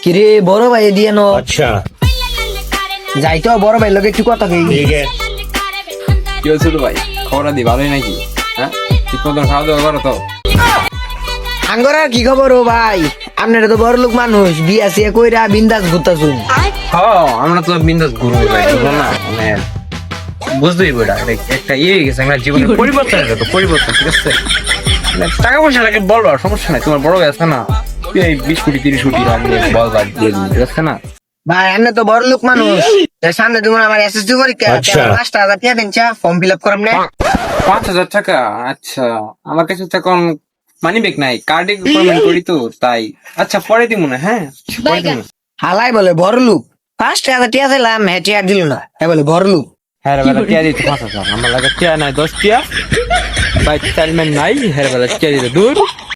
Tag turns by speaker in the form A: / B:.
A: কিরে বড় ভাই দিয়ে নো
B: अच्छा
A: যাইতো বড় ভাই লোকে একটু কথা কই
B: ठीक है
C: কি হয়েছে রে ভাই? খবর দি ভালোই নাকি? হ্যাঁ, ঠিক মতন খাওয়া দাওয়া করো তো?
A: আঙ্গর আর কি খবর ও ভাই? আপনারা তো বড় লোক মানুষ, বিয়া সিয়া কইরা বিন্দাস ঘুরতাছুন।
C: হ্যাঁ, আমরা তো বিন্দাস ঘুরবো ভাই, বুঝলো না? মানে বুঝতেই বেটা, একটা ইয়ে হয়ে গেছে আমার জীবনে পরিবর্তন হয়ে গেছে, পরিবর্তন, ঠিক আছে? মানে টাকা পয়সা লাগে বলবা, সমস্যা নাই, তোমার বড় আছে না? এই 20 কোটি 30 কোটি রাম দিয়ে বলবা দিয়ে দিন, ঠিক আছে না?
A: ভাই আপনি তো বড় লোক মানুষ, এই সামনে তোমার আমার এসএসসি পরীক্ষা,
B: আচ্ছা।
A: 5,000 টাকা দেন চা, ফর্ম ফিল আপ করাম না।
C: 5,000 টাকা? আচ্ছা, আমার কাছে তো এখন মানি ব্যাগ নাই, কার্ডে পেমেন্ট করি তো তাই। আচ্ছা, পরে দিব না, হ্যাঁ পরে দিব।
A: হালাই বলে বড় লোক, 5,000 টাকা চাইলাম, হ্যাঁ টাকা দিল না, হ্যাঁ বলে বড় লোক।
C: হ্যাঁ রে বেলা টিয়া দিতে 5,000, আমার লাগে টিয়া নাই 10 টিয়া, ভাই চাইলম্যান নাই, হ্যাঁ বেলা টিয়া দিতে দূর।